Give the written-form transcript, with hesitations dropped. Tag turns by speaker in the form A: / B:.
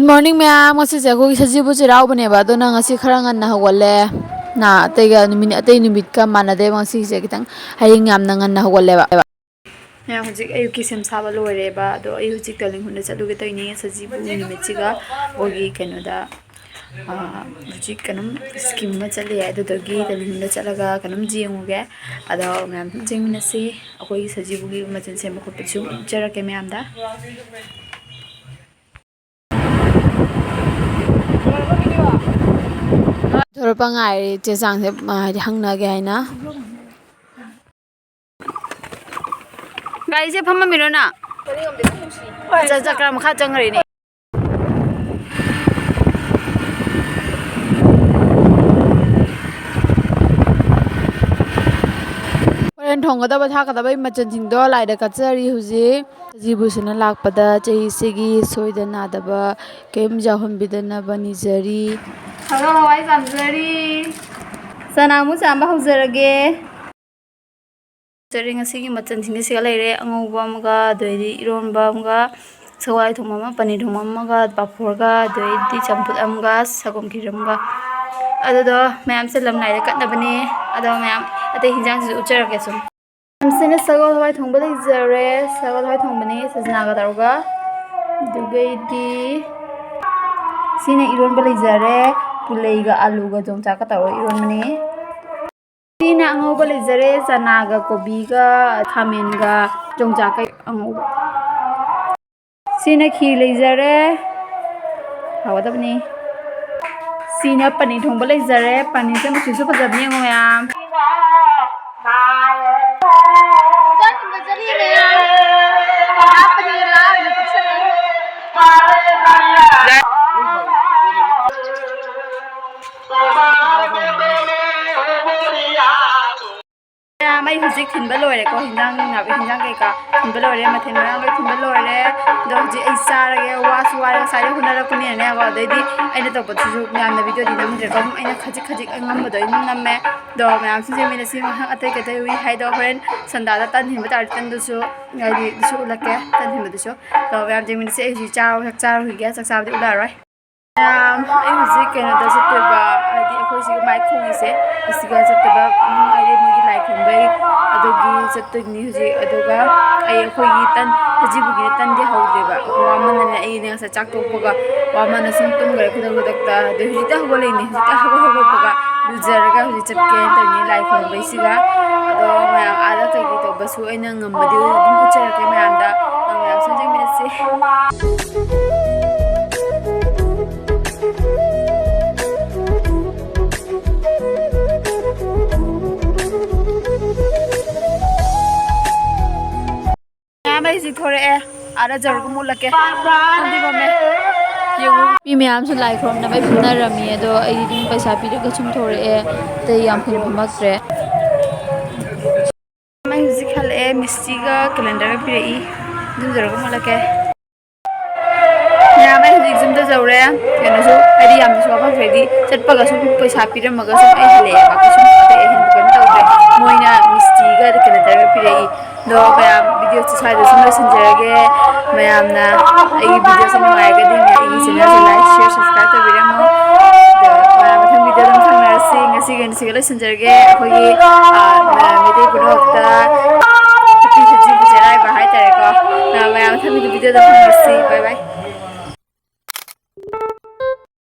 A: morning ma'am. Ngasi ko sajibu chiraubane ba do na ngasi khara nganna hawale na ataiga numit ka manade ngasi se kitang haying yam na nganna hawale ba ya hujik ayuki sem saba lore ba do ayu hujik taling hunna chalu ge toini sajibu numit chiga ogi kenoda hujik kanum scheme ma chale ya do dogi taling hunna chalaga kanum jinguge ada ma'am jingmina se akoi sajibu gi machin sem ko pichu chara ke ma'am da थोड़ा ngai che chang se hangna ge haina gai se phama miro na cha cha kram kha chang ri ni ren thong ga da ba tha ka da bai machan sing do lai da ka chari huji jibu suna lak pada chei segi soida na da ba kem jahon bidana bani jari hello hawai samjari sanamu samba haujarage jari ngasi machan sing se leire angauba amga doidi ironba amga sawai thoma pani thoma amga bapor ga doidi champut amga sagom kiramga adodo mayam se lam lai kat na bani ado mayam ate hinjang su ujarage sum amsene sagol hawai thongba lai jare sagol hawai thongbani sajna ga daruga dugaidi sine ironba lai jare pulai ga alu ga jongcha ka taro iron mani sina angauba lai jare chana ga kobi ga khamen ga jongcha ka angauba sina khir lai jare hawada bani sina pani thongba lai jare pani se mu su phajabni angayam mai hujik thinba loire ko hinjang na be hinjang kai ka thinba loire ma thin marang loi thinba loire do ji ai sarage wasu wara sare hunara kuni ne ga dai aina to patu ju myam na video di nam re ko aina khajik angam bo doi namme do myam si je mina si ma atai ka dai wi hai do friend sanda da tan hinba tar tan du su ngai di su lake tan hinba du su do myam je mina si ji chao sak chao hu ge sak chao di uda roi ai hujik ke na da su te ba di akoi si mai khong ise isiga chatte ba ai re mo gi lai khong bai adogi chatte ni huji adoga ai akoi gi tan hajibu gi tan di haude ba wa man na ai ne sa chak to poga wa man na sum tum gare khudang khudang ta de huji ta ho le ni huji ta ho poga lujar ga huji chatke ta ni lai khong bai siga ado ma ala kai gi to basu aina ngam ba de dum uchara ke ma anda ma sanjang mi se mai si thore ara jar ko mulake andi bome yegu mi myam su lai khrom na bai phuna rami ado ai dum paisa pi de chum thore te yam phun phamakre mai si khal misti ga calendar pi rei dum jar ko mulake ya mai si zum da jawre yana su ai yam su ba fredi chatpa ga su paisa pi ram ga su ai hale ba ko su te hin ko tawre moina misti ga calendar pi rei do mayam video chu sai da sum sanjarage mayam na ai video sam mai ga din ai channel se like share subscribe to biramo do mayam thang video dam thang na sing ngasi gan sigala sanjarage khoi mete kuno ta